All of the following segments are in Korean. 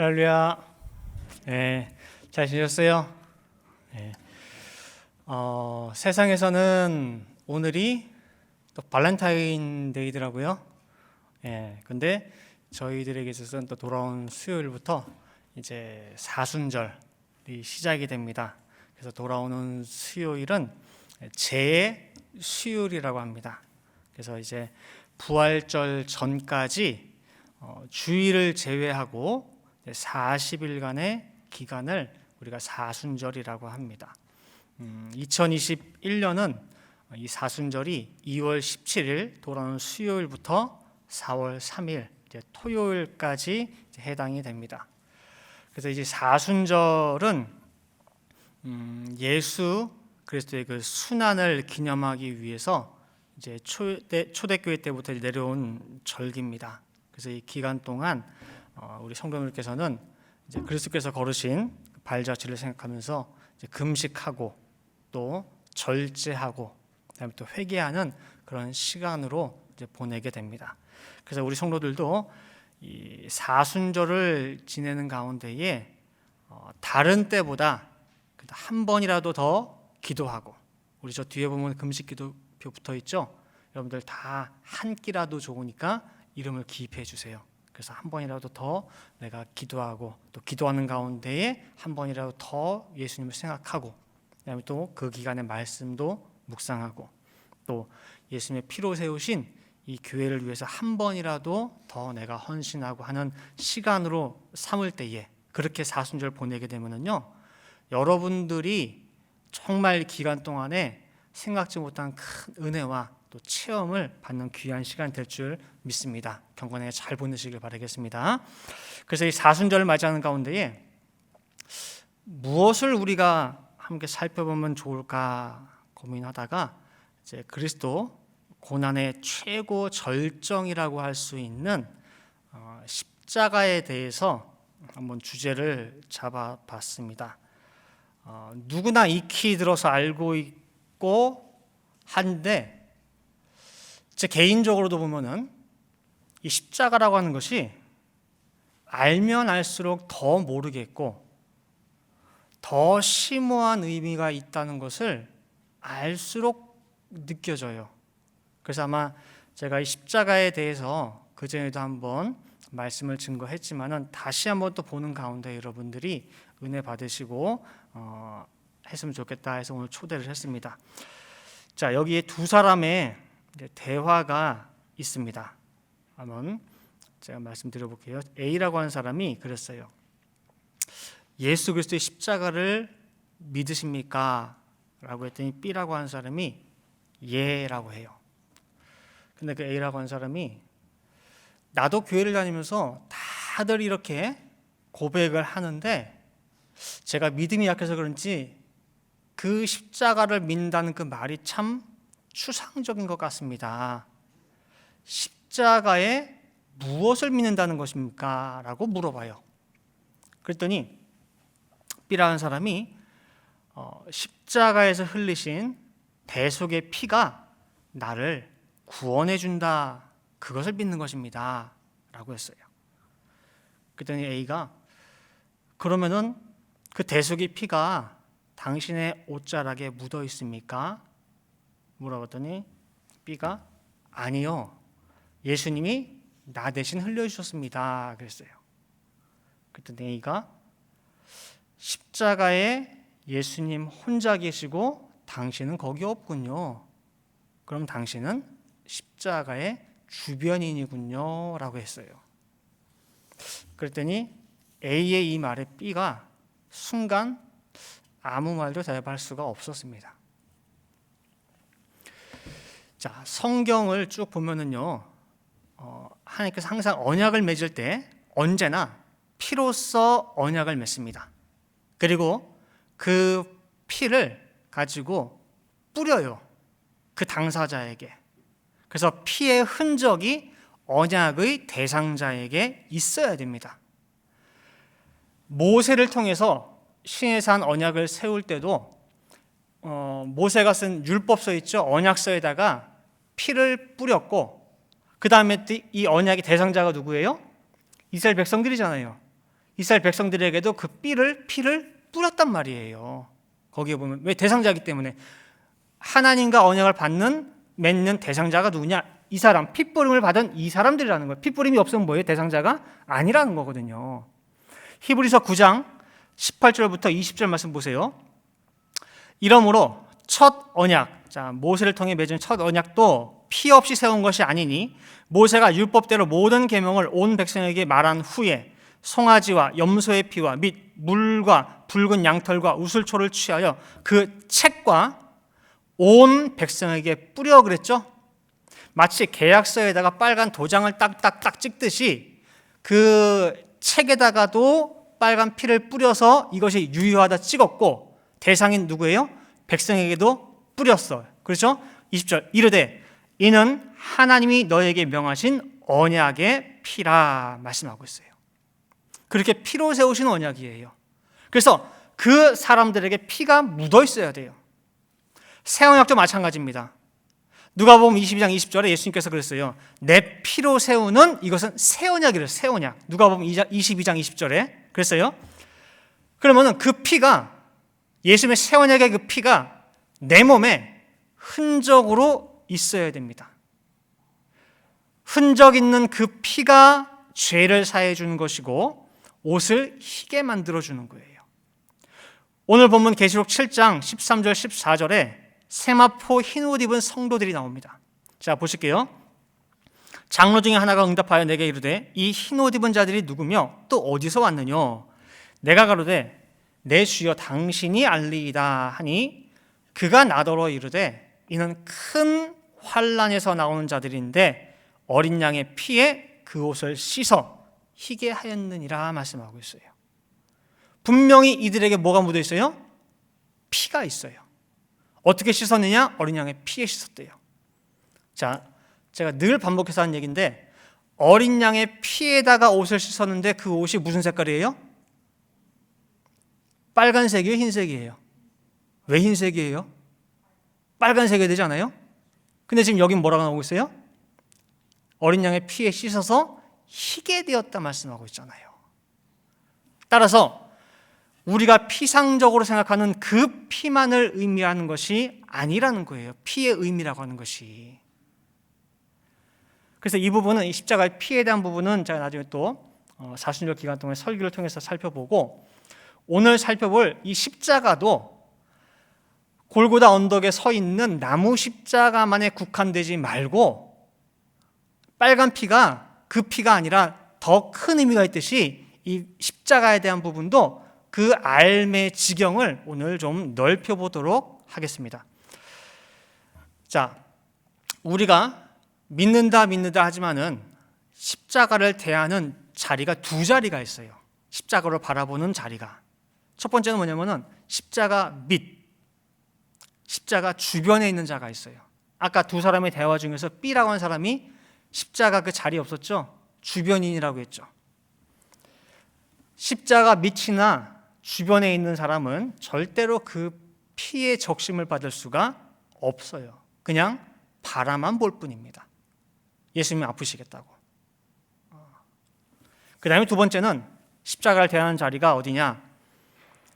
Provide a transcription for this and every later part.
할렐루야. 잘 지냈어요? 네. 세상에서는 오늘이 또 발렌타인데이더라고요. 근데 저희들에게 있어서는 또 돌아온 수요일부터 이제 사순절이 시작이 됩니다. 그래서 돌아오는 수요일은 제 수요일이라고 합니다. 그래서 이제 부활절 전까지 주일을 제외하고 40일간의 기간을 우리가 사순절이라고 합니다. 2021년은 이 사순절이 2월 17일 돌아오는 수요일부터 4월 3일 토요일까지 해당이 됩니다. 그래서 이제 사순절은 예수 그리스도의 그 순환을 기념하기 위해서 이제 초대교회 때부터 내려온 절기입니다. 그래서 이 기간 동안 우리 성도님들께서는 이제 그리스도께서 걸으신 발자취를 생각하면서 이제 금식하고 또 절제하고 그다음에 또 회개하는 그런 시간으로 이제 보내게 됩니다. 그래서 우리 성도들도 이 사순절을 지내는 가운데에 다른 때보다 한 번이라도 더 기도하고, 우리 저 뒤에 보면 금식 기도표 붙어 있죠. 여러분들 다 한 끼라도 좋으니까 이름을 기입해 주세요. 그래서 한 번이라도 더 내가 기도하고, 또 기도하는 가운데에 한 번이라도 더 예수님을 생각하고, 그다음에 또 그 기간의 말씀도 묵상하고, 또 예수님의 피로 세우신 이 교회를 위해서 한 번이라도 더 내가 헌신하고 하는 시간으로 삼을 때에, 그렇게 사순절 보내게 되면은요, 여러분들이 정말 기간 동안에 생각지 못한 큰 은혜와 또 체험을 받는 귀한 시간 될 줄 믿습니다. 경건하게 잘 보내시길 바라겠습니다. 그래서 이 사순절을 맞이하는 가운데에 무엇을 우리가 함께 살펴보면 좋을까 고민하다가 이제 그리스도 고난의 최고 절정이라고 할 수 있는 십자가에 대해서 한번 주제를 잡아봤습니다. 누구나 익히 들어서 알고 있고 한데, 제 개인적으로도 보면은 이 십자가라고 하는 것이 알면 알수록 더 모르겠고, 더 심오한 의미가 있다는 것을 알수록 느껴져요. 그래서 아마 제가 이 십자가에 대해서 그전에도 한번 말씀을 증거했지만은 다시 한번 또 보는 가운데 여러분들이 은혜 받으시고 했으면 좋겠다 해서 오늘 초대를 했습니다. 자, 여기에 두 사람의 대화가 있습니다. 한번 제가 말씀드려 볼게요. A라고 하는 사람이 그랬어요. 예수 그리스도의 십자가를 믿으십니까? 라고 했더니 B라고 하는 사람이 예라고 해요. 근데 그 A라고 하는 사람이, 나도 교회를 다니면서 다들 이렇게 고백을 하는데 제가 믿음이 약해서 그런지 그 십자가를 믿는다는 그 말이 참 추상적인 것 같습니다. 십자가에 무엇을 믿는다는 것입니까? 라고 물어봐요. 그랬더니 B라는 사람이 십자가에서 흘리신 대속의 피가 나를 구원해 준다, 그것을 믿는 것입니다 라고 했어요. 그랬더니 A가, 그러면은 그 대속의 피가 당신의 옷자락에 묻어 있습니까? 물어봤더니 B가 아니요, 예수님이 나 대신 흘려주셨습니다 그랬어요. 그랬더니 A가, 십자가에 예수님 혼자 계시고 당신은 거기 없군요. 그럼 당신은 십자가의 주변인이군요 라고 했어요. 그랬더니 A의 이 말에 B가 순간 아무 말도 대답할 수가 없었습니다. 자, 성경을 쭉 보면은요, 하나님께서 항상 언약을 맺을 때 언제나 피로써 언약을 맺습니다. 그리고 그 피를 가지고 뿌려요, 그 당사자에게. 그래서 피의 흔적이 언약의 대상자에게 있어야 됩니다. 모세를 통해서 시내산 언약을 세울 때도 모세가 쓴 율법서 있죠, 언약서에다가 피를 뿌렸고, 그 다음에 이 언약의 대상자가 누구예요? 이스라엘 백성들이잖아요. 이스라엘 백성들에게도 그 피를 뿌렸단 말이에요. 거기에 보면 왜 대상자이기 때문에 하나님과 언약을 맺는 대상자가 누구냐? 이 사람, 핏부림을 받은 이 사람들이라는 거예요. 핏부림이 없으면 뭐예요? 대상자가 아니라는 거거든요. 히브리서 9장 18절부터 20절 말씀 보세요. 이러므로 첫 언약, 자, 모세를 통해 맺은 첫 언약도 피 없이 세운 것이 아니니 모세가 율법대로 모든 계명을 온 백성에게 말한 후에 송아지와 염소의 피와 및 물과 붉은 양털과 우슬초를 취하여 그 책과 온 백성에게 뿌려 그랬죠. 마치 계약서에다가 빨간 도장을 딱딱딱 찍듯이 그 책에다가도 빨간 피를 뿌려서 이것이 유효하다 찍었고, 대상인 누구예요? 백성에게도 뿌렸어요. 그렇죠? 20절 이르되 이는 하나님이 너에게 명하신 언약의 피라 말씀하고 있어요. 그렇게 피로 세우신 언약이에요. 그래서 그 사람들에게 피가 묻어 있어야 돼요. 새 언약도 마찬가지입니다. 누가복음 22장 20절에 예수님께서 그랬어요. 내 피로 세우는 이것은 새 언약이래요. 새 언약. 누가복음 22장 20절에 그랬어요. 그러면은 그 피가, 예수님의 새 언약의 그 피가 내 몸에 흔적으로 있어야 됩니다. 흔적 있는 그 피가 죄를 사해 주는 것이고 옷을 희게 만들어 주는 거예요. 오늘 본문 계시록 7장 13절 14절에 세마포 흰 옷 입은 성도들이 나옵니다. 자, 보실게요. 장로 중에 하나가 응답하여 내게 이르되 이 흰 옷 입은 자들이 누구며 또 어디서 왔느뇨? 내가 가로되 내 주여 당신이 알리이다 하니 그가 나더러 이르되 이는 큰 환난에서 나오는 자들인데 어린 양의 피에 그 옷을 씻어 희게 하였느니라 말씀하고 있어요. 분명히 이들에게 뭐가 묻어 있어요? 피가 있어요. 어떻게 씻었느냐? 어린 양의 피에 씻었대요. 자, 제가 늘 반복해서 하는 얘기인데 어린 양의 피에다가 옷을 씻었는데 그 옷이 무슨 색깔이에요? 빨간색이에요? 흰색이에요? 왜 흰색이에요? 빨간색이 되지 않아요? 근데 지금 여긴 뭐라고 나오고 있어요? 어린 양의 피에 씻어서 희게 되었다 말씀하고 있잖아요. 따라서 우리가 피상적으로 생각하는 그 피만을 의미하는 것이 아니라는 거예요. 피의 의미라고 하는 것이. 그래서 이 부분은, 이 십자가의 피에 대한 부분은 제가 나중에 또 사순절 기간 동안 설교를 통해서 살펴보고, 오늘 살펴볼 이 십자가도 골고다 언덕에 서 있는 나무 십자가만에 국한되지 말고 빨간 피가 그 피가 아니라 더 큰 의미가 있듯이 이 십자가에 대한 부분도 그 삶의 지경을 오늘 좀 넓혀보도록 하겠습니다. 자, 우리가 믿는다 하지만은 십자가를 대하는 자리가 두 자리가 있어요. 십자가를 바라보는 자리가. 첫 번째는 뭐냐면은 십자가 밑, 십자가 주변에 있는 자가 있어요. 아까 두 사람의 대화 중에서 B라고 하는 사람이 십자가 그 자리에 없었죠? 주변인이라고 했죠. 십자가 밑이나 주변에 있는 사람은 절대로 그 피의 적심을 받을 수가 없어요. 그냥 바라만 볼 뿐입니다. 예수님이 아프시겠다고. 그 다음에 두 번째는 십자가를 대하는 자리가 어디냐?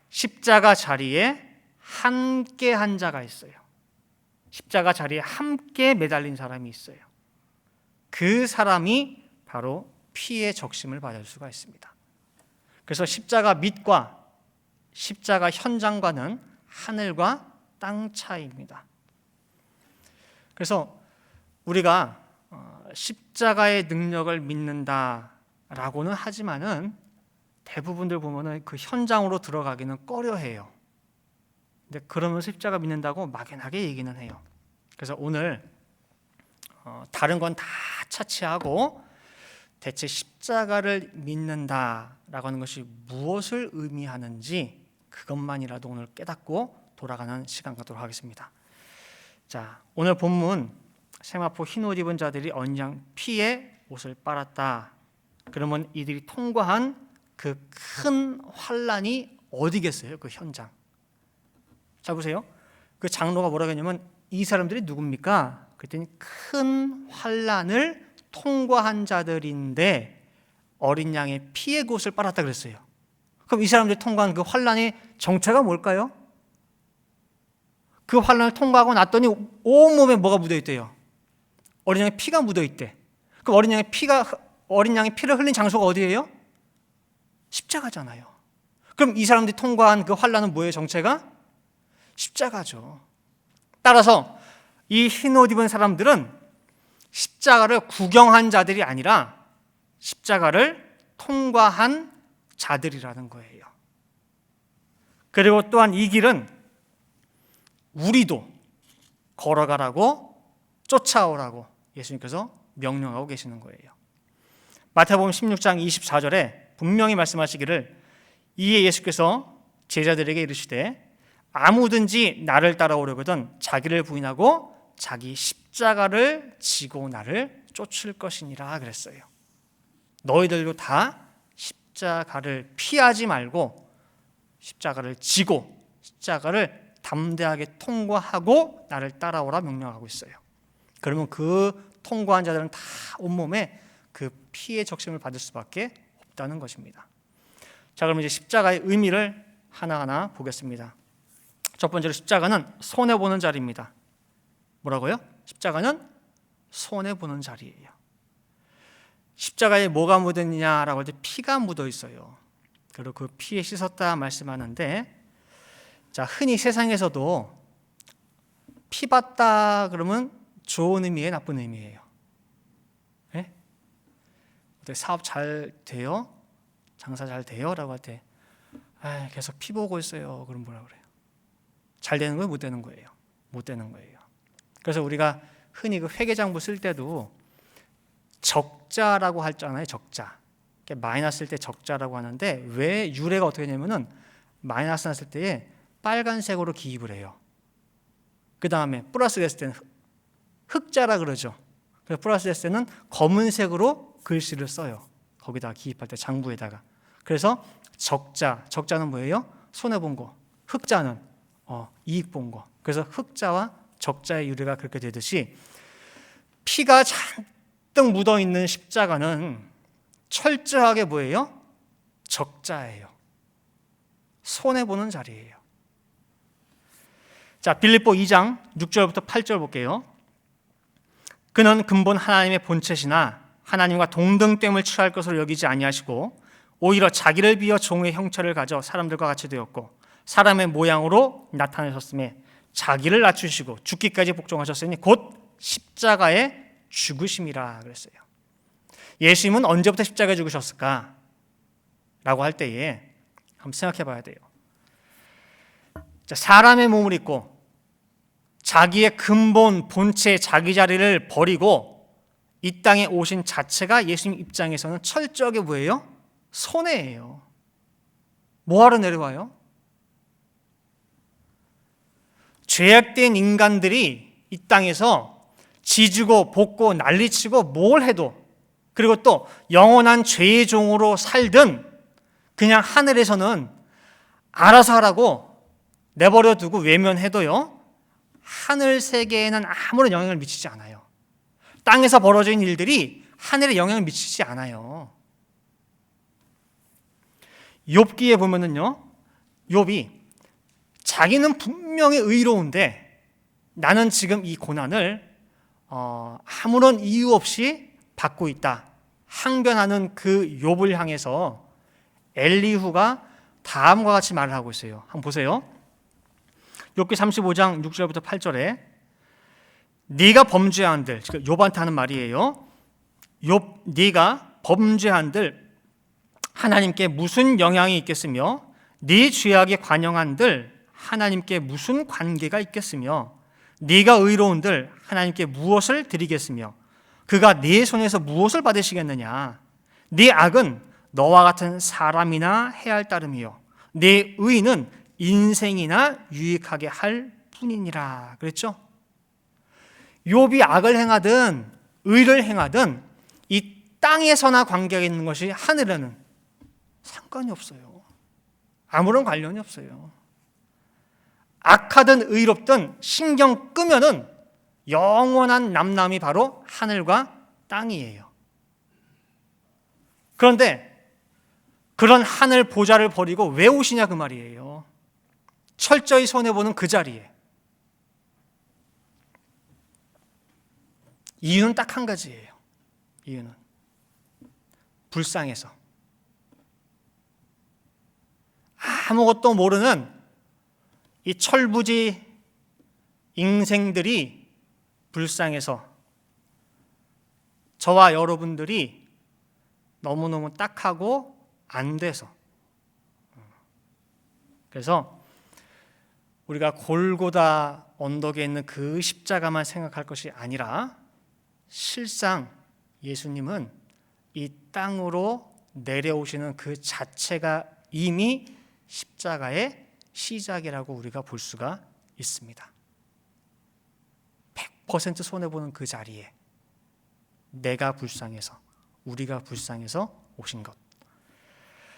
십자가 자리에 함께 한 자가 있어요. 십자가 자리에 함께 매달린 사람이 있어요. 그 사람이 바로 피의 적심을 받을 수가 있습니다. 그래서 십자가 밑과 십자가 현장과는 하늘과 땅 차이입니다. 그래서 우리가 십자가의 능력을 믿는다라고는 하지만은 대부분들 보면은 그 현장으로 들어가기는 꺼려해요. 근데 그러면 십자가 믿는다고 막연하게 얘기는 해요. 그래서 오늘 다른 건 다 차치하고 대체 십자가를 믿는다라고 하는 것이 무엇을 의미하는지 그것만이라도 오늘 깨닫고 돌아가는 시간 갖도록 하겠습니다. 자, 오늘 본문 세마포 흰 옷 입은 자들이 어린 양 피에 옷을 빨았다. 그러면 이들이 통과한 그 큰 환난이 어디겠어요? 그 현장. 자, 보세요. 그 장로가 뭐라고 했냐면 이 사람들이 누굽니까? 그랬더니 큰 환난을 통과한 자들인데 어린 양의 피의 옷을 빨았다 그랬어요. 그럼 이 사람들이 통과한 그 환난의 정체가 뭘까요? 그 환난을 통과하고 났더니 온몸에 뭐가 묻어있대요? 어린 양의 피가 묻어있대. 그럼 어린 양의 피를 흘린 장소가 어디예요? 십자가잖아요. 그럼 이 사람들이 통과한 그 환난은 뭐예요? 정체가? 십자가죠. 따라서 이 흰 옷 입은 사람들은 십자가를 구경한 자들이 아니라 십자가를 통과한 자들이라는 거예요. 그리고 또한 이 길은 우리도 걸어가라고, 쫓아오라고 예수님께서 명령하고 계시는 거예요. 마태복음 16장 24절에 분명히 말씀하시기를, 이에 예수께서 제자들에게 이르시되 아무든지 나를 따라오려거든 자기를 부인하고 자기 십자가를 지고 나를 쫓을 것이니라 그랬어요. 너희들도 다 십자가를 피하지 말고 십자가를 지고 십자가를 담대하게 통과하고 나를 따라오라 명령하고 있어요. 그러면 그 통과한 자들은 다 온몸에 그 피의 적심을 받을 수밖에 없다는 것입니다. 자, 그럼 이제 십자가의 의미를 하나하나 보겠습니다. 첫 번째로 십자가는 손해보는 자리입니다. 뭐라고요? 십자가는 손해보는 자리예요. 십자가에 뭐가 묻었냐라고 할 때 피가 묻어 있어요. 그리고 그 피에 씻었다 말씀하는데, 자, 흔히 세상에서도 피 받다 그러면 좋은 의미예요, 나쁜 의미예요? 네? 사업 잘 돼요? 장사 잘 돼요? 라고 할 때 계속 피 보고 있어요. 그럼 뭐라 그래요? 잘 되는 거예요? 못 되는 거예요? 못 되는 거예요. 그래서 우리가 흔히 그 회계장부 쓸 때도 적자라고 하잖아요. 적자. 마이너스 쓸 때 적자라고 하는데, 왜 유래가 어떻게 되냐면은 마이너스 났을 때에 빨간색으로 기입을 해요. 그 다음에 플러스 됐을 때는 흑자라 그러죠. 그래서 플러스 됐을 때는 검은색으로 글씨를 써요. 거기다가 기입할 때 장부에다가. 그래서 적자는 뭐예요? 손해 본 거. 흑자는 이익 본 거. 그래서 흑자와 적자의 유래가 그렇게 되듯이 피가 잔뜩 묻어 있는 십자가는 철저하게 뭐예요? 적자예요. 손해 보는 자리예요. 자, 빌립보 2장 6절부터 8절 볼게요. 그는 근본 하나님의 본체시나 하나님과 동등됨을 취할 것으로 여기지 아니하시고 오히려 자기를 비어 종의 형체를 가져 사람들과 같이 되었고 사람의 모양으로 나타나셨음에 자기를 낮추시고 죽기까지 복종하셨으니 곧 십자가에 죽으심이라 그랬어요. 예수님은 언제부터 십자가에 죽으셨을까? 라고 할 때에 한번 생각해 봐야 돼요. 자, 사람의 몸을 입고 자기의 근본 본체 자기 자리를 버리고 이 땅에 오신 자체가 예수님 입장에서는 철저하게 뭐예요? 손해예요. 뭐하러 내려와요? 죄악된 인간들이 이 땅에서 지지고 볶고 난리치고 뭘 해도, 그리고 또 영원한 죄의 종으로 살든 그냥 하늘에서는 알아서 하라고 내버려 두고 외면해도요, 하늘 세계에는 아무런 영향을 미치지 않아요. 땅에서 벌어진 일들이 하늘에 영향을 미치지 않아요. 욥기에 보면은요, 욥이 자기는 분명히 의로운데 나는 지금 이 고난을 아무런 이유 없이 받고 있다, 항변하는 그 욥을 향해서 엘리후가 다음과 같이 말을 하고 있어요. 한번 보세요. 욥기 35장 6절부터 8절에 네가 범죄한들, 욥한테 하는 말이에요. 욥, 네가 범죄한들 하나님께 무슨 영향이 있겠으며 네 죄악에 관영한들 하나님께 무슨 관계가 있겠으며 네가 의로운들 하나님께 무엇을 드리겠으며 그가 네 손에서 무엇을 받으시겠느냐. 네 악은 너와 같은 사람이나 해할 따름이요 네 의는 인생이나 유익하게 할 뿐이니라 그랬죠. 욥이 악을 행하든 의를 행하든 이 땅에서나 관계가 있는 것이 하늘에는 상관이 없어요. 아무런 관련이 없어요. 악하든 의롭든 신경 끄면은 영원한 남남이 바로 하늘과 땅이에요. 그런데 그런 하늘 보좌를 버리고 왜 오시냐 그 말이에요. 철저히 손해보는 그 자리에. 이유는 딱 한 가지예요. 이유는 불쌍해서. 아무것도 모르는 이 철부지 인생들이 불쌍해서 저와 여러분들이 너무너무 딱하고 안 돼서. 그래서 우리가 골고다 언덕에 있는 그 십자가만 생각할 것이 아니라 실상 예수님은 이 땅으로 내려오시는 그 자체가 이미 십자가의 시작이라고 우리가 볼 수가 있습니다. 100% 손해보는 그 자리에 내가 불쌍해서, 우리가 불쌍해서 오신 것.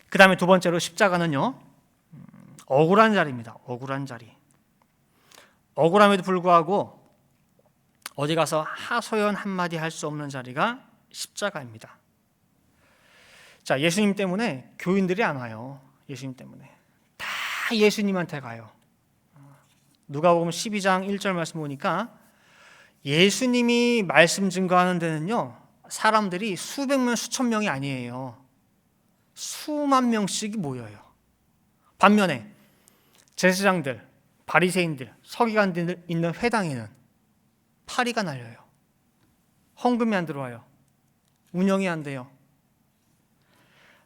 그 다음에 두 번째로 십자가는요, 억울한 자리입니다. 억울한 자리. 억울함에도 불구하고 어디 가서 하소연 한마디 할 수 없는 자리가 십자가입니다. 자, 예수님 때문에 교인들이 안 와요. 예수님 때문에. 다 예수님한테 가요. 누가복음 12장 1절 말씀 보니까 예수님이 말씀 증거하는 데는요, 사람들이 수백 명, 수천 명이 아니에요. 수만 명씩이 모여요. 반면에 제사장들, 바리새인들, 서기관들 있는 회당에는 파리가 날려요. 헌금이 안 들어와요. 운영이 안 돼요.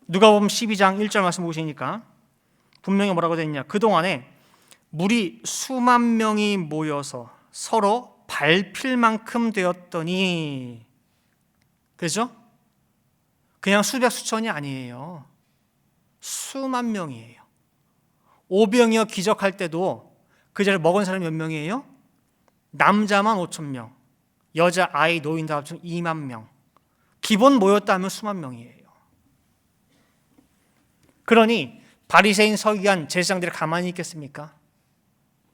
누가복음 12장 1절 말씀 보시니까 분명히 뭐라고 되어 있냐. 그동안에 무리 수만 명이 모여서 서로 밟힐 만큼 되었더니, 그죠? 그냥 수백 수천이 아니에요. 수만 명이에요. 오병이어 기적할 때도 그 자리에 먹은 사람이 몇 명이에요? 남자만 5천 명, 여자, 아이, 노인 다 합치면 2만 명. 기본 모였다 하면 수만 명이에요. 그러니 바리새인, 서기관, 제사장들이 가만히 있겠습니까?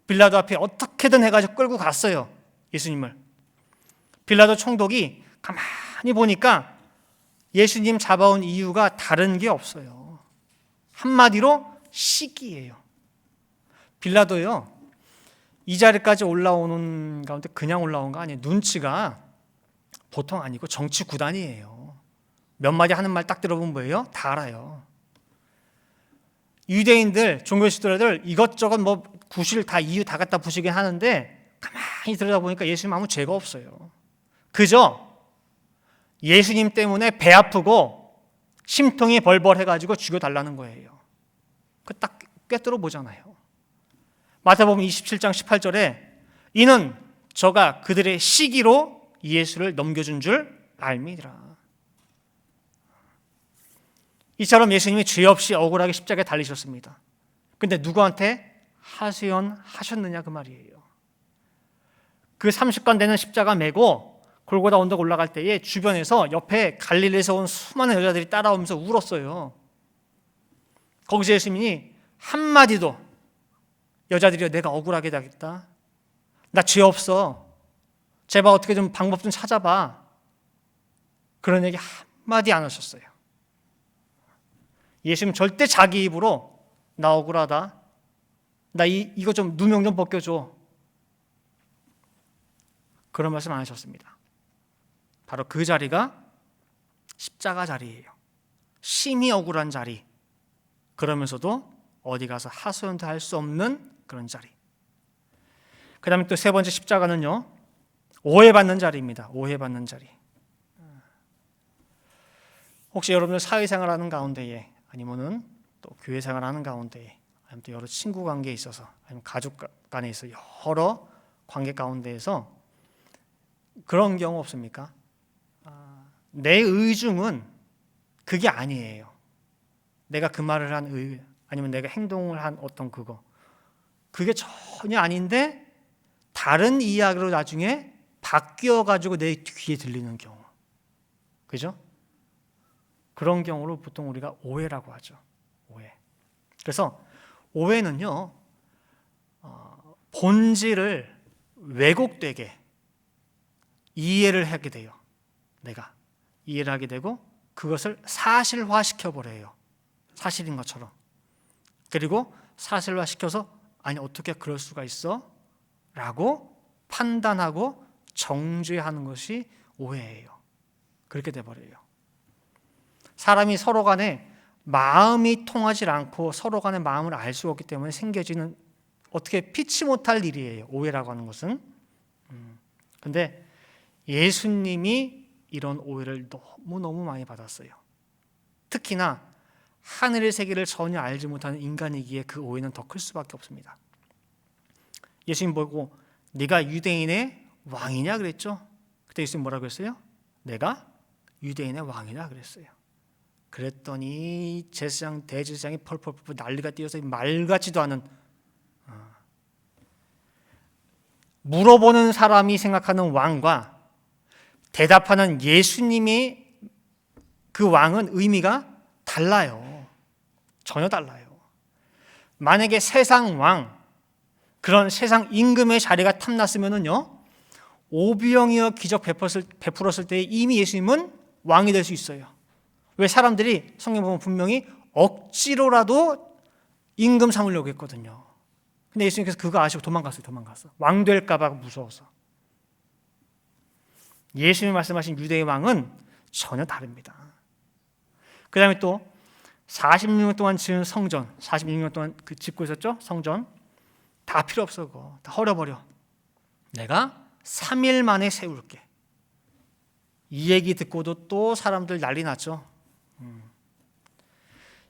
빌라도 앞에 어떻게든 해가지고 끌고 갔어요. 예수님을. 빌라도 총독이 가만히 보니까 예수님 잡아온 이유가 다른 게 없어요. 한마디로 시기예요. 빌라도요, 이 자리까지 올라오는 가운데 그냥 올라온 거 아니에요. 눈치가 보통 아니고 정치 구단이에요. 몇 마디 하는 말 딱 들어보면 뭐예요? 다 알아요. 유대인들, 종교 지도자들 이것저것 뭐 구실 다 이유 다 갖다 부시긴 하는데 가만히 들여다보니까 예수님 아무 죄가 없어요. 그저 예수님 때문에 배 아프고 심통이 벌벌해가지고 죽여달라는 거예요. 그 딱 꿰뚫어 보잖아요. 마태복음 27장 18절에 이는 저가 그들의 시기로 예수를 넘겨준 줄 알미니라. 이처럼 예수님이 죄 없이 억울하게 십자가에 달리셨습니다. 근데 누구한테 하소연하셨느냐 그 말이에요. 그 30관 되는 십자가 메고 골고다 언덕 올라갈 때에 주변에서 옆에 갈릴리에서 온 수많은 여자들이 따라오면서 울었어요. 거기서 예수님이 한마디도 여자들이여 내가 억울하게 당했다. 나 죄 없어. 제발 어떻게 좀 방법 좀 찾아봐. 그런 얘기 한마디 안 하셨어요. 예수님 절대 자기 입으로 나 억울하다. 나 이거 좀 누명 좀 벗겨줘. 그런 말씀 안 하셨습니다. 바로 그 자리가 십자가 자리예요. 심히 억울한 자리. 그러면서도 어디 가서 하소연도 할 수 없는 그런 자리. 그 다음에 또 세 번째 십자가는요, 오해받는 자리입니다. 오해받는 자리. 혹시 여러분들 사회생활하는 가운데에 아니면은 또 교회 생활하는 가운데에 아니면 또 여러 친구 관계에 있어서 아니면 가족 간에 있어 여러 관계 가운데에서 그런 경우 없습니까? 내 의중은 그게 아니에요. 내가 그 말을 한 의, 아니면 내가 행동을 한 어떤 그게 전혀 아닌데 다른 이야기로 나중에 바뀌어가지고 내 귀에 들리는 경우. 그죠? 그런 경우를 보통 우리가 오해라고 하죠. 오해. 그래서 오해는요, 본질을 왜곡되게 이해를 하게 돼요. 내가 이해를 하게 되고 그것을 사실화시켜 버려요. 사실인 것처럼. 그리고 사실화시켜서 아니 어떻게 그럴 수가 있어? 라고 판단하고 정죄하는 것이 오해예요. 그렇게 돼버려요. 사람이 서로 간에 마음이 통하지 않고 서로 간의 마음을 알 수가 없기 때문에 생겨지는 어떻게 피치 못할 일이에요. 오해라고 하는 것은. 근데 예수님이 이런 오해를 너무너무 많이 받았어요. 특히나 하늘의 세계를 전혀 알지 못하는 인간이기에 그 오해는 더 클 수밖에 없습니다. 예수님 보고 네가 유대인의 왕이냐 그랬죠. 그때 예수님 뭐라고 했어요? 내가 유대인의 왕이냐 그랬어요. 그랬더니 제사장 대제사장이 펄펄펄 난리가 뛰어서 말 같지도 않은 물어보는 사람이 생각하는 왕과 대답하는 예수님의 그 왕은 의미가 달라요. 전혀 달라요. 만약에 세상 왕, 그런 세상 임금의 자리가 탐났으면은요, 오병이어 기적 베풀었을 때 이미 예수님은 왕이 될 수 있어요. 왜 사람들이 성경 보면 분명히 억지로라도 임금 삼으려고 했거든요. 근데 예수님께서 그거 아시고 도망갔어. 왕 될까봐 무서워서. 예수님이 말씀하신 유대의 왕은 전혀 다릅니다. 그 다음에 또 46년 동안 지은 성전, 46년 동안 그 짓고 있었죠? 성전. 다 필요 없어. 그거. 다 헐어버려. 내가 3일 만에 세울게. 이 얘기 듣고도 또 사람들 난리 났죠.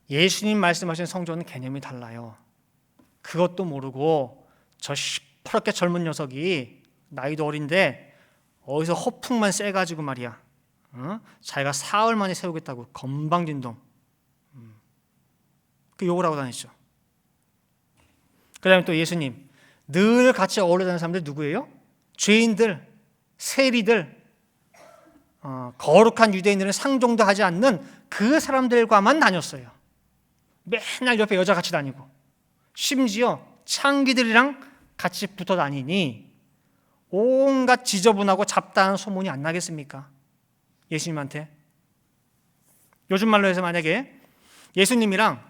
예수님 말씀하신 성전은 개념이 달라요. 그것도 모르고 저 시퍼렇게 젊은 녀석이 나이도 어린데 어디서 허풍만 쎄가지고 말이야. 자기가 사흘 만에 세우겠다고 건방진동. 그 욕을 하고 다녔죠. 그 다음에 또 예수님 늘 같이 어울려 다니는 사람들 누구예요? 죄인들, 세리들, 거룩한 유대인들은 상종도 하지 않는 그 사람들과만 다녔어요. 맨날 옆에 여자 같이 다니고 심지어 창기들이랑 같이 붙어 다니니 온갖 지저분하고 잡다한 소문이 안 나겠습니까? 예수님한테. 요즘 말로 해서 만약에 예수님이랑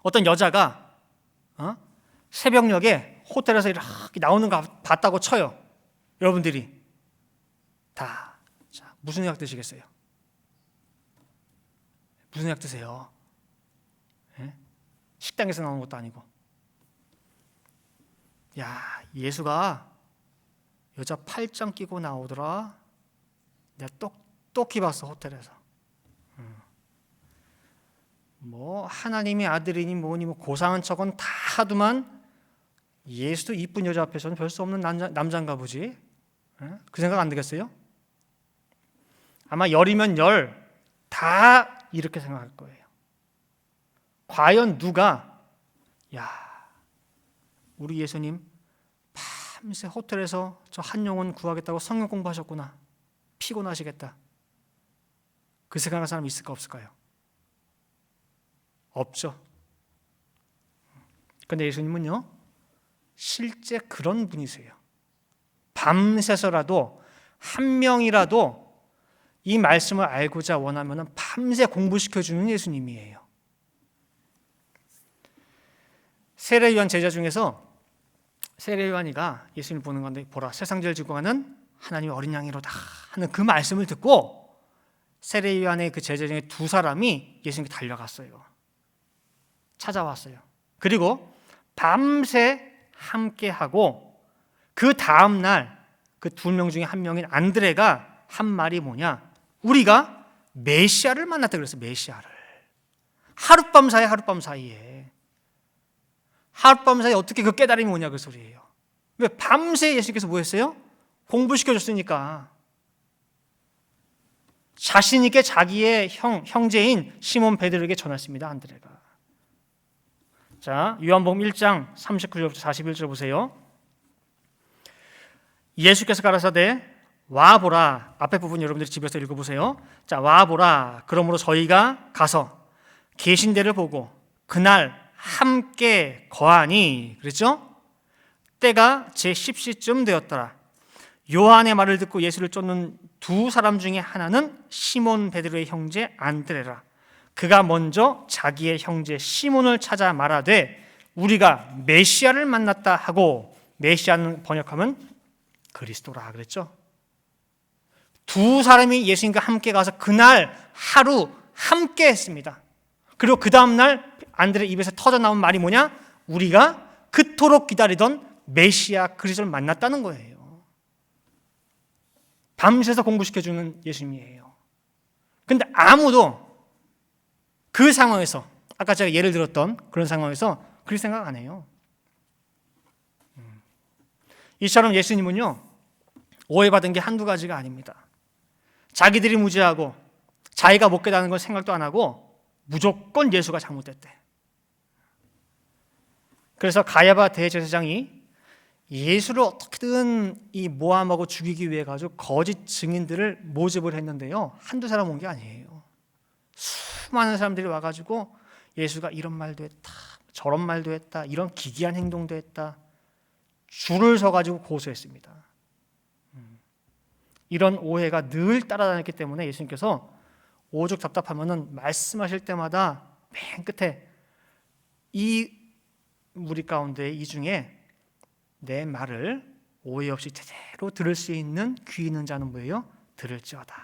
어떤 여자가 새벽녘에 호텔에서 이렇게 나오는 거 봤다고 쳐요. 여러분들이 다 자, 무슨 약 드시겠어요? 무슨 약 드세요? 예? 식당에서 나오는 것도 아니고. 야, 예수가 여자 팔짱 끼고 나오더라. 내가 똑똑히 봤어, 호텔에서. 뭐 하나님의 아들이니 뭐니 뭐 고상한 척은 다 하더만 예수도 이쁜 여자 앞에서는 별 수 없는 남자인가 보지. 그 생각 안 들겠어요? 아마 열이면 열 다 이렇게 생각할 거예요. 과연 누가 야 우리 예수님 밤새 호텔에서 저 한 영혼 구하겠다고 성경 공부하셨구나. 피곤하시겠다. 그 생각하는 사람 있을까 없을까요? 없죠. 그런데 예수님은요 실제 그런 분이세요. 밤새서라도 한 명이라도 이 말씀을 알고자 원하면 밤새 공부시켜주는 예수님이에요. 세례요한 제자 중에서 세례요한이가 예수님을 보는 건데 보라 세상죄를 지고 가는 하나님의 어린 양이로다 하는 그 말씀을 듣고 세례요한의 그 제자 중에 두 사람이 예수님께 달려갔어요. 찾아왔어요. 그리고 밤새 함께하고 그 다음날 그 두 명 중에 한 명인 안드레가 한 말이 뭐냐? 우리가 메시아를 만났다 그랬어요. 메시아를. 하룻밤 사이에. 하룻밤 사이에 어떻게 그 깨달음이 오냐 그 소리예요. 왜? 밤새 예수님께서 뭐 했어요? 공부시켜줬으니까. 자신 있게 자기의 형제인 시몬 베드로에게 전했습니다. 안드레가. 자, 요한복음 1장 39절부터 41절 보세요. 예수께서 가라사대 와보라. 앞에 부분 여러분들이 집에서 읽어보세요. 자, 와보라. 그러므로 저희가 가서 계신 데를 보고 그날 함께 거하니 그랬죠? 때가 제10시쯤 되었더라. 요한의 말을 듣고 예수를 쫓는 두 사람 중에 하나는 시몬 베드로의 형제 안드레라. 그가 먼저 자기의 형제 시몬을 찾아 말하되 우리가 메시아를 만났다 하고, 메시아는 번역하면 그리스도라 그랬죠. 두 사람이 예수님과 함께 가서 그날 하루 함께 했습니다. 그리고 그 다음날 안드레 입에서 터져나온 말이 뭐냐? 우리가 그토록 기다리던 메시아 그리스도를 만났다는 거예요. 밤새서 공부시켜주는 예수님이에요. 근데 아무도 그 상황에서, 아까 제가 예를 들었던 그런 상황에서 그렇게 생각 안 해요. 이처럼 예수님은요, 오해받은 게 한두 가지가 아닙니다. 자기들이 무죄하고 자기가 못 깨닫는 걸 생각도 안 하고 무조건 예수가 잘못됐대. 그래서 가야바 대제사장이 예수를 어떻게든 이 모함하고 죽이기 위해 가지고 거짓 증인들을 모집을 했는데요, 한두 사람 온 게 아니에요. 수많은 사람들이 와가지고 예수가 이런 말도 했다, 저런 말도 했다, 이런 기괴한 행동도 했다, 줄을 서가지고 고소했습니다. 이런 오해가 늘 따라다녔기 때문에 예수님께서 오죽 답답하면은 말씀하실 때마다 맨 끝에 이 무리 가운데 이 중에 내 말을 오해 없이 제대로 들을 수 있는 귀 있는 자는 뭐예요? 들을지어다.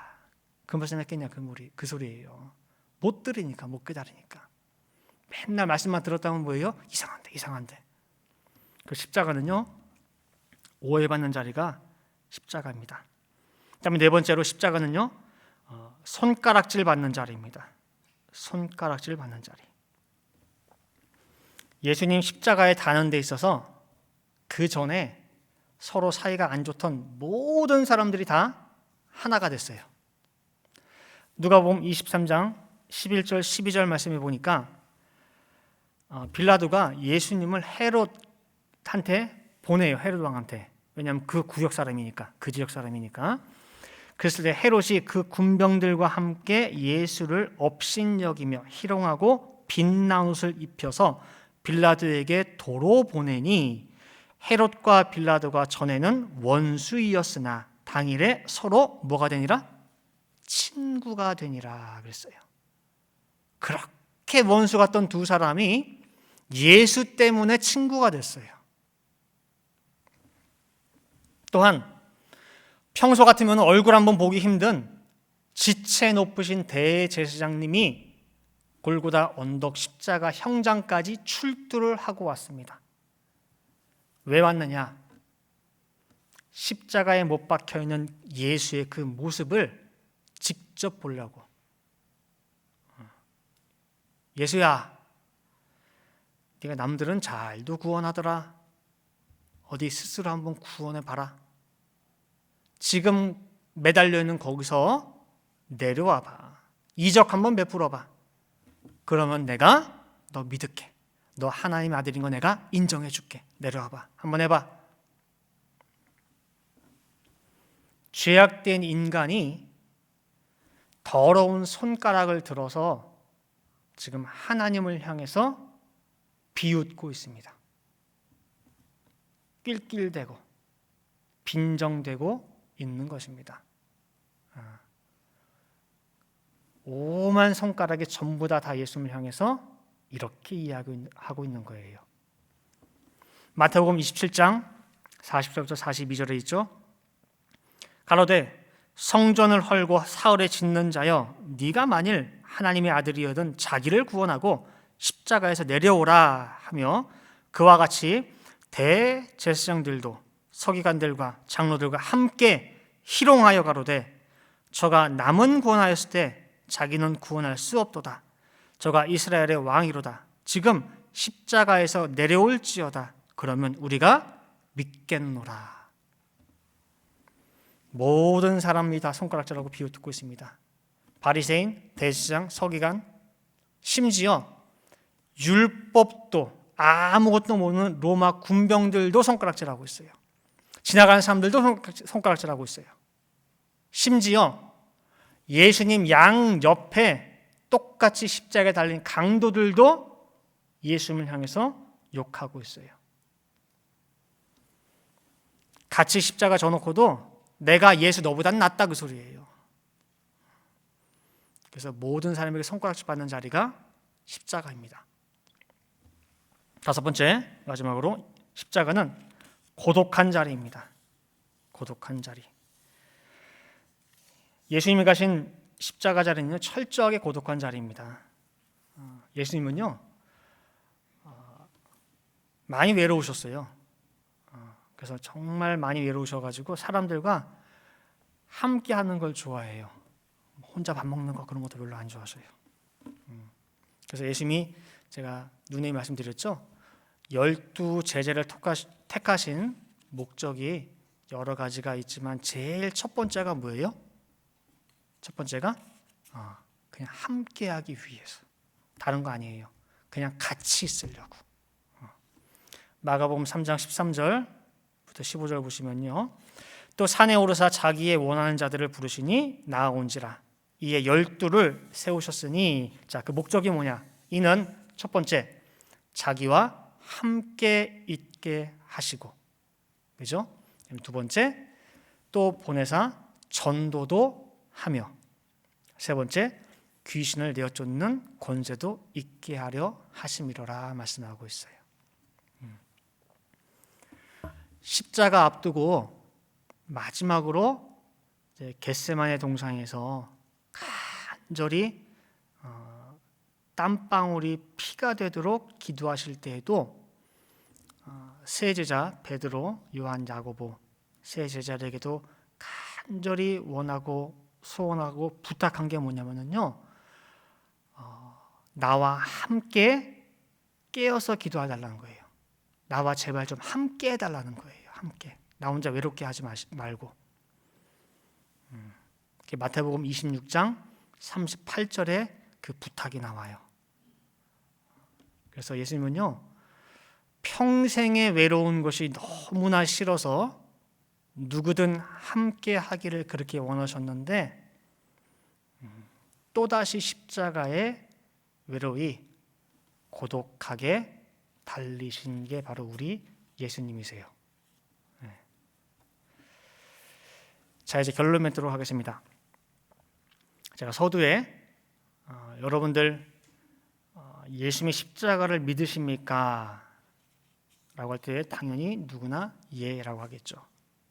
그 무슨 했겠냐, 그 소리예요. 못 들으니까, 못 깨달으니까. 맨날 말씀만 들었다면 뭐예요? 이상한데. 그 십자가는요, 오해받는 자리가 십자가입니다. 그다음에 네 번째로 십자가는요, 손가락질 받는 자리입니다. 손가락질 받는 자리. 예수님 십자가에 다는 데 있어서 그 전에 서로 사이가 안 좋던 모든 사람들이 다 하나가 됐어요. 누가복음 23장 11절 12절 말씀해 보니까 빌라도가 예수님을 헤롯한테 보내요. 헤롯 왕한테. 왜냐하면 그 구역 사람이니까, 그 지역 사람이니까. 그랬을 때 헤롯이 그 군병들과 함께 예수를 업신여기며 희롱하고 빛난 옷을 입혀서 빌라도에게 도로 보내니 헤롯과 빌라도가 전에는 원수이었으나 당일에 서로 뭐가 되니라? 친구가 되니라 그랬어요. 그렇게 원수 같던 두 사람이 예수 때문에 친구가 됐어요. 또한 평소 같으면 얼굴 한번 보기 힘든 지체 높으신 대제사장님이 골고다 언덕 십자가 형장까지 출두를 하고 왔습니다. 왜 왔느냐? 십자가에 못 박혀 있는 예수의 그 모습을 직접 보려고. 예수야, 네가 남들은 잘도 구원하더라. 어디 스스로 한번 구원해 봐라. 지금 매달려 있는 거기서 내려와 봐. 이적 한번 베풀어 봐. 그러면 내가 너 믿을게. 너 하나님의 아들인 거 내가 인정해 줄게. 내려와 봐. 한번 해봐. 죄악된 인간이 더러운 손가락을 들어서 지금 하나님을 향해서 비웃고 있습니다. 낄낄대고 빈정대고 있는 것입니다. 오만 손가락이 전부 다 예수님을 향해서 이렇게 이야기하고 있는 거예요. 마태복음 27장 40절부터 42절에 있죠. 가로되 성전을 헐고 사흘에 짓는 자여, 네가 만일 하나님의 아들이여든 자기를 구원하고 십자가에서 내려오라 하며, 그와 같이 대제사장들도 서기관들과 장로들과 함께 희롱하여 가로되 저가 남은 구원하였을 때 자기는 구원할 수 없도다. 저가 이스라엘의 왕이로다. 지금 십자가에서 내려올지어다. 그러면 우리가 믿겠노라. 모든 사람이 다 손가락질하고 비웃고 있습니다. 바리새인, 대제사장, 서기관, 심지어 율법도 아무것도 모르는 로마 군병들도 손가락질하고 있어요. 지나가는 사람들도 손가락질하고 있어요. 심지어 예수님 양 옆에 똑같이 십자가에 달린 강도들도 예수님을 향해서 욕하고 있어요. 같이 십자가 져놓고도 내가 예수 너보단 낫다 그 소리예요. 그래서 모든 사람에게 손가락질 받는 자리가 십자가입니다. 다섯 번째, 마지막으로 십자가는 고독한 자리입니다. 고독한 자리. 예수님이 가신 십자가 자리는요, 철저하게 고독한 자리입니다. 예수님은요, 많이 외로우셨어요. 그래서 정말 많이 외로우셔가지고 사람들과 함께 하는 걸 좋아해요. 혼자 밥 먹는 거 그런 것도 별로 안 좋아하셔요. 그래서 예수님이 제가 누누이 말씀드렸죠. 12 제자를 택하신 목적이 여러 가지가 있지만 제일 첫 번째가 뭐예요? 첫 번째가 그냥 함께하기 위해서. 다른 거 아니에요. 그냥 같이 있으려고. 마가복음 3장 13절부터 15절 보시면요. 또 산에 오르사 자기의 원하는 자들을 부르시니 나아온지라. 이에 12를 세우셨으니, 자, 그 목적이 뭐냐? 이는 첫 번째, 자기와 함께 있게 하시고, 그죠? 두 번째, 또 보내사 전도도 하며, 세 번째, 귀신을 내어 쫓는 권세도 있게 하려 하심이로라 말씀하고 있어요. 십자가 앞두고 마지막으로 겟세마네 동상에서 간절히 땀방울이 피가 되도록 기도하실 때에도 세 제자 베드로, 요한, 야고보 세 제자에게도 간절히 원하고 소원하고 부탁한 게 뭐냐면요, 나와 함께 깨어서 기도해달라는 거예요. 나와 제발 좀 함께 해달라는 거예요. 함께. 나 혼자 외롭게 하지 말고. 마태복음 26장 38절에 그 부탁이 나와요. 그래서 예수님은요, 평생의 외로운 것이 너무나 싫어서 누구든 함께 하기를 그렇게 원하셨는데, 또다시 십자가의 외로이 고독하게 달리신 게 바로 우리 예수님이세요. 자, 이제 결론 맺도록 하겠습니다. 제가 서두에 여러분들 예수님의 십자가를 믿으십니까? 라고 할 때 당연히 누구나 예라고 하겠죠.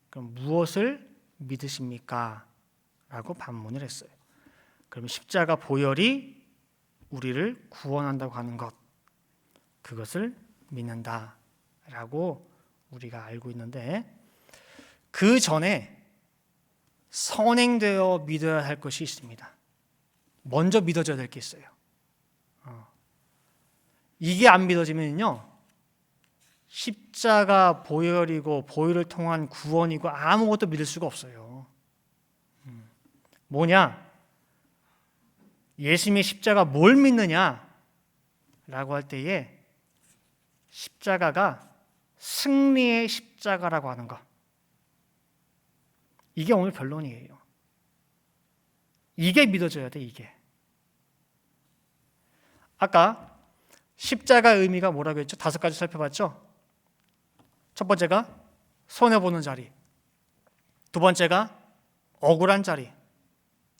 그럼 무엇을 믿으십니까? 라고 반문을 했어요. 그럼 십자가 보혈이 우리를 구원한다고 하는 것, 그것을 믿는다 라고 우리가 알고 있는데, 그 전에 선행되어 믿어야 할 것이 있습니다. 먼저 믿어져야 될 게 있어요. 이게 안 믿어지면요, 십자가 보혈이고 보혈을 통한 구원이고 아무것도 믿을 수가 없어요. 뭐냐? 예수님의 십자가 뭘 믿느냐? 라고 할 때에 십자가가 승리의 십자가라고 하는 것, 이게 오늘 결론이에요. 이게 믿어져야 돼, 이게. 아까 십자가의 의미가 뭐라고 했죠? 5가지 살펴봤죠? 첫 번째가 손해보는 자리, 두 번째가 억울한 자리,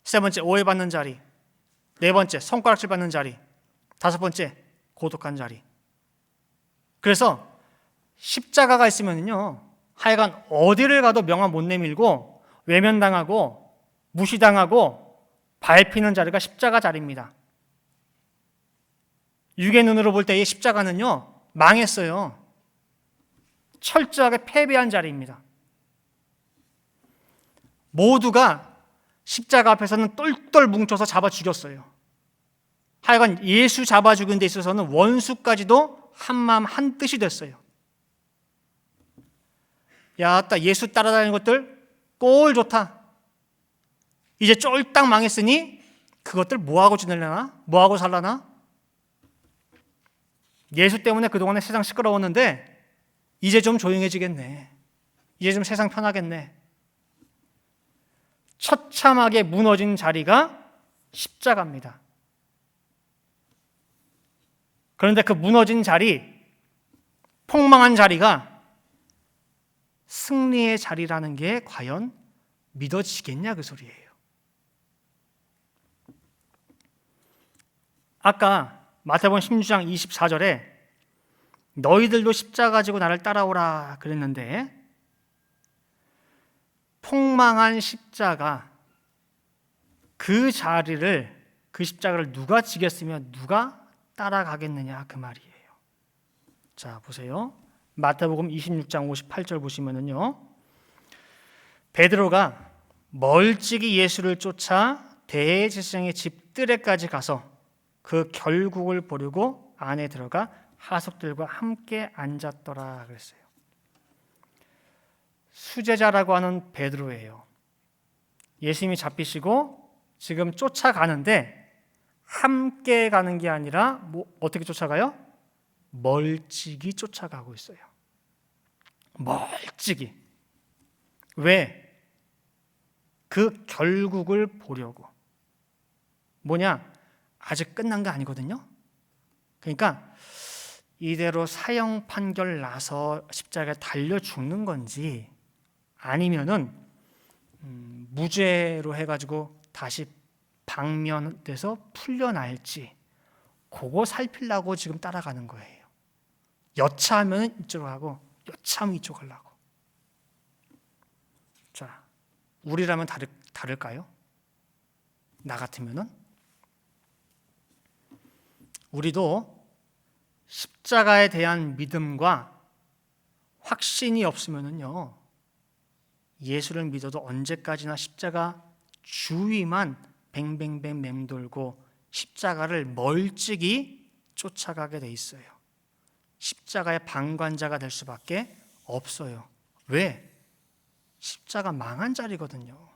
세 번째 오해받는 자리, 네 번째 손가락질 받는 자리, 다섯 번째 고독한 자리. 그래서 십자가가 있으면요, 하여간 어디를 가도 명함 못 내밀고 외면당하고 무시당하고 밟히는 자리가 십자가 자리입니다. 육의 눈으로 볼 때의 십자가는요, 망했어요. 철저하게 패배한 자리입니다. 모두가 십자가 앞에서는 똘똘 뭉쳐서 잡아 죽였어요. 하여간 예수 잡아 죽인 데 있어서는 원수까지도 한마음 한뜻이 됐어요. 야, 따 예수 따라다니는 것들 꼴 좋다. 이제 쫄딱 망했으니 그것들 뭐하고 지내려나? 뭐하고 살라나? 예수 때문에 그동안에 세상 시끄러웠는데 이제 좀 조용해지겠네. 이제 좀 세상 편하겠네. 처참하게 무너진 자리가 십자가입니다. 그런데 그 무너진 자리, 폭망한 자리가 승리의 자리라는 게 과연 믿어지겠냐, 그 소리예요. 아까 마태복음 16장 24절에 너희들도 십자가 가지고 나를 따라오라 그랬는데, 폭망한 십자가, 그 자리를, 그 십자가를 누가 지겠으며 누가 따라가겠느냐, 그 말이에요. 자, 보세요. 마태복음 26장 58절 보시면은요, 베드로가 멀찍이 예수를 쫓아 대제사장의 집 뜰에까지 가서 그 결국을 보려고 안에 들어가 하석들과 함께 앉았더라 그랬어요. 수제자라고 하는 베드로예요. 예수님이 잡히시고 지금 쫓아가는데, 함께 가는 게 아니라 어떻게 쫓아가요? 멀찍이 쫓아가고 있어요. 멀찍이. 왜? 그 결국을 보려고. 뭐냐? 아직 끝난 게 아니거든요. 그러니까 이대로 사형 판결 나서 십자가에 달려 죽는 건지, 아니면은 무죄로 해가지고 다시 방면돼서 풀려날지, 그거 살피려고 지금 따라가는 거예요. 여차하면 이쪽으로 가고 여차하면 이쪽으로 가려고. 자, 우리라면 다를까요? 나 같으면은? 우리도 십자가에 대한 믿음과 확신이 없으면은요, 예수를 믿어도 언제까지나 십자가 주위만 뱅뱅뱅 맴돌고 십자가를 멀찍이 쫓아가게 돼 있어요. 십자가의 방관자가 될 수밖에 없어요. 왜? 십자가 망한 자리거든요.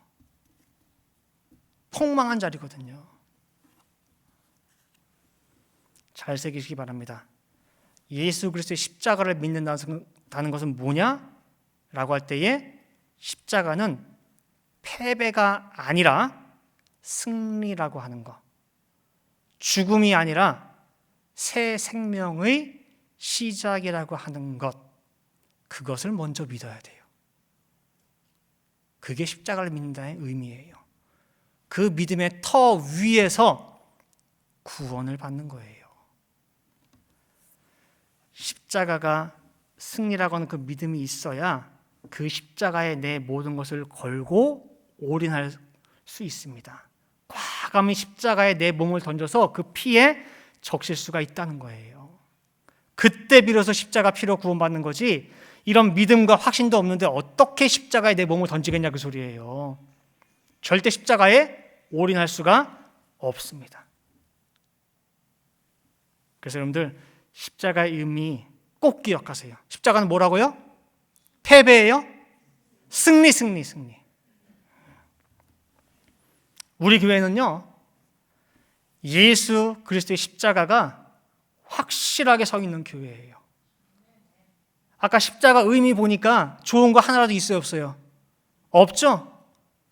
폭망한 자리거든요. 잘 새기시기 바랍니다. 예수 그리스도의 십자가를 믿는다는 것은 뭐냐? 라고 할 때에 십자가는 패배가 아니라 승리라고 하는 것, 죽음이 아니라 새 생명의 시작이라고 하는 것, 그것을 먼저 믿어야 돼요. 그게 십자가를 믿는다는 의미예요. 그 믿음의 터 위에서 구원을 받는 거예요. 십자가가 승리라고 하는 그 믿음이 있어야 그 십자가에 내 모든 것을 걸고 올인할 수 있습니다. 과감히 십자가에 내 몸을 던져서 그 피에 적실 수가 있다는 거예요. 그때 비로소 십자가 피로 구원받는 거지, 이런 믿음과 확신도 없는데 어떻게 십자가에 내 몸을 던지겠냐, 그 소리예요. 절대 십자가에 올인할 수가 없습니다. 그래서 여러분들, 십자가의 의미 꼭 기억하세요. 십자가는 뭐라고요? 패배예요? 승리. 우리 교회는요, 예수 그리스도의 십자가가 확실하게 서 있는 교회예요. 아까 십자가 의미 보니까 좋은 거 하나라도 있어요, 없어요? 없죠?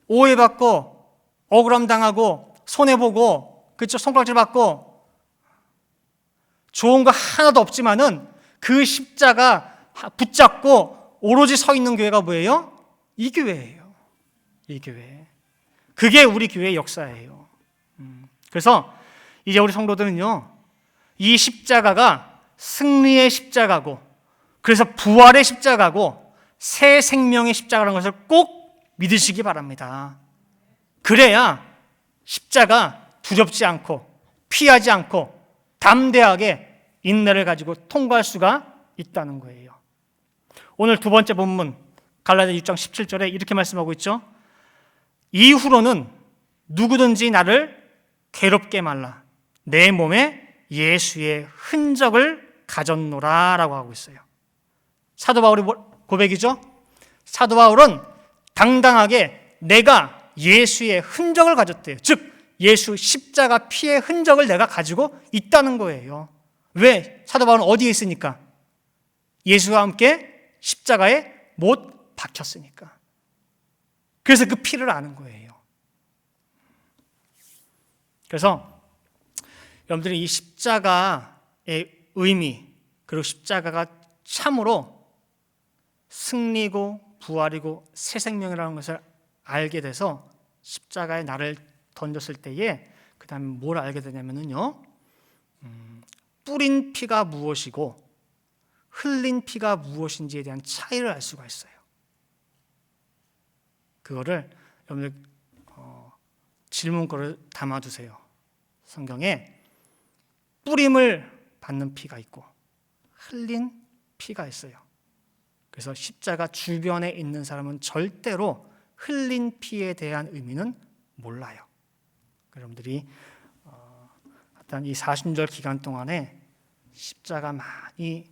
오해받고 억울함 당하고 손해보고, 그렇죠? 손가락질 받고 좋은 거 하나도 없지만은 그 십자가 붙잡고 오로지 서 있는 교회가 뭐예요? 이 교회예요. 이 교회. 그게 우리 교회의 역사예요. 그래서 이제 우리 성도들은요, 이 십자가가 승리의 십자가고, 그래서 부활의 십자가고 새 생명의 십자가라는 것을 꼭 믿으시기 바랍니다. 그래야 십자가 두렵지 않고 피하지 않고 담대하게 인내를 가지고 통과할 수가 있다는 거예요. 오늘 두 번째 본문 갈라디아 6장 17절에 이렇게 말씀하고 있죠. 이후로는 누구든지 나를 괴롭게 말라. 내 몸에 예수의 흔적을 가졌노라 라고 하고 있어요. 사도 바울의 고백이죠. 사도 바울은 당당하게 내가 예수의 흔적을 가졌대요. 즉 예수 십자가 피의 흔적을 내가 가지고 있다는 거예요. 왜? 사도 바울은 어디에 있으니까? 예수와 함께 십자가에 못 박혔으니까. 그래서 그 피를 아는 거예요. 그래서 여러분들이 이 십자가의 의미, 그리고 십자가가 참으로 승리고 부활이고 새 생명이라는 것을 알게 돼서 십자가에 나를 던졌을 때에 그 다음에 뭘 알게 되냐면요, 뿌린 피가 무엇이고 흘린 피가 무엇인지에 대한 차이를 알 수가 있어요. 그거를 여러분들 질문거를 담아두세요. 성경에 뿌림을 받는 피가 있고 흘린 피가 있어요. 그래서 십자가 주변에 있는 사람은 절대로 흘린 피에 대한 의미는 몰라요. 여러분들이 일단 이 40절 기간 동안에 십자가 많이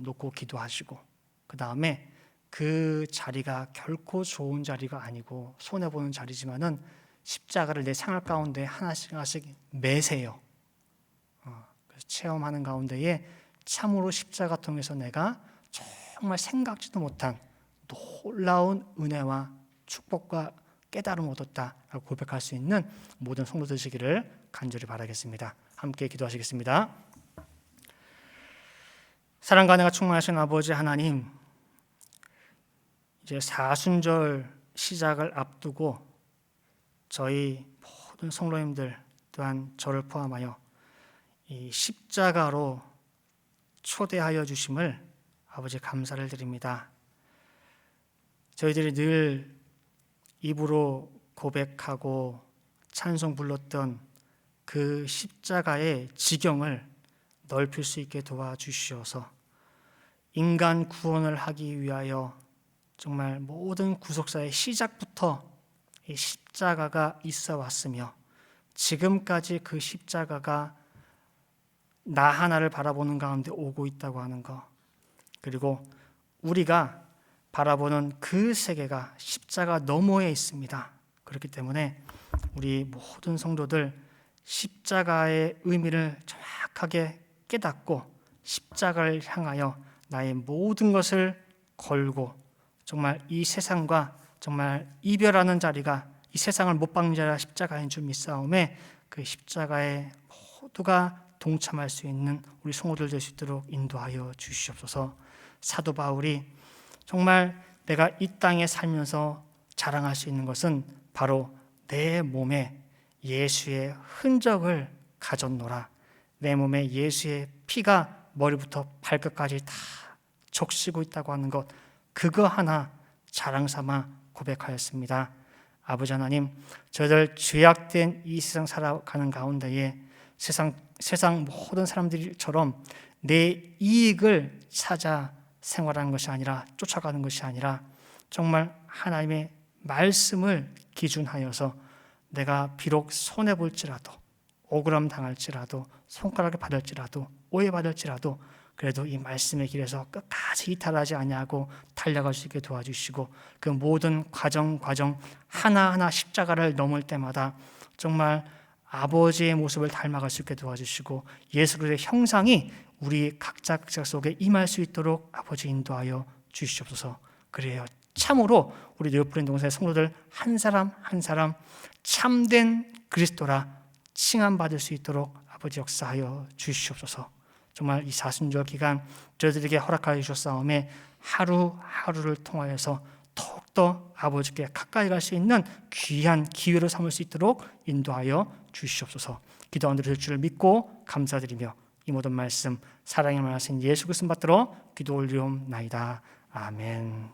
놓고 기도하시고, 그 다음에 그 자리가 결코 좋은 자리가 아니고 손해보는 자리지만은 십자가를 내 생활 가운데 하나씩 매세요. 그래서 체험하는 가운데에 참으로 십자가 통해서 내가 정말 생각지도 못한 놀라운 은혜와 축복과 깨달음을 얻었다라고 고백할 수 있는 모든 성도 되시기를 간절히 바라겠습니다. 함께 기도하시겠습니다. 사랑과 은혜가 충만하신 아버지 하나님, 이제 사순절 시작을 앞두고 저희 모든 성도님들 또한 저를 포함하여 이 십자가로 초대하여 주심을 아버지 감사를 드립니다. 저희들이 늘 입으로 고백하고 찬송 불렀던 그 십자가의 지경을 넓힐 수 있게 도와주시어서 인간 구원을 하기 위하여 정말 모든 구속사의 시작부터 이 십자가가 있어 왔으며 지금까지 그 십자가가 나 하나를 바라보는 가운데 오고 있다고 하는 것, 그리고 우리가 바라보는 그 세계가 십자가 너머에 있습니다. 그렇기 때문에 우리 모든 성도들 십자가의 의미를 정확하게 깨닫고 십자가를 향하여 나의 모든 것을 걸고 정말 이 세상과 정말 이별하는 자리가 이 세상을 못 박는 자리가 십자가인 줄 믿사오매 그 십자가에 모두가 동참할 수 있는 우리 성도들 될 수 있도록 인도하여 주시옵소서. 사도 바울이 정말 내가 이 땅에 살면서 자랑할 수 있는 것은 바로 내 몸에 예수의 흔적을 가졌노라. 내 몸에 예수의 피가 머리부터 발끝까지 다 적시고 있다고 하는 것, 그거 하나 자랑 삼아 고백하였습니다. 아버지 하나님, 저희들 죄악된 이 세상 살아가는 가운데에 세상 모든 사람들처럼 내 이익을 찾아 생활하는 것이 아니라, 쫓아가는 것이 아니라 정말 하나님의 말씀을 기준하여서 내가 비록 손해볼지라도, 억울함 당할지라도, 손가락을 받을지라도, 오해받을지라도 그래도 이 말씀의 길에서 끝까지 이탈하지 아니하고 달려갈 수 있게 도와주시고, 그 모든 과정 하나하나 십자가를 넘을 때마다 정말 아버지의 모습을 닮아갈 수 있게 도와주시고 예수 그리스도의 형상이 우리 각자 속에 임할 수 있도록 아버지 인도하여 주시옵소서. 그래요, 참으로 우리 뉴욕프렌 동사의 성도들 한 사람 한 사람 참된 그리스도라 칭함받을 수 있도록 아버지 역사하여 주시옵소서. 정말 이 사순절 기간 저희들에게 허락하여 주셨사오매 하루하루를 통하여서 더욱더 아버지께 가까이 갈 수 있는 귀한 기회로 삼을 수 있도록 인도하여 주시옵소서. 기도한 들으실 줄을 믿고 감사드리며 이 모든 말씀 사랑의 말씀 예수 그리스도 받들어 기도 올리옵나이다. 아멘.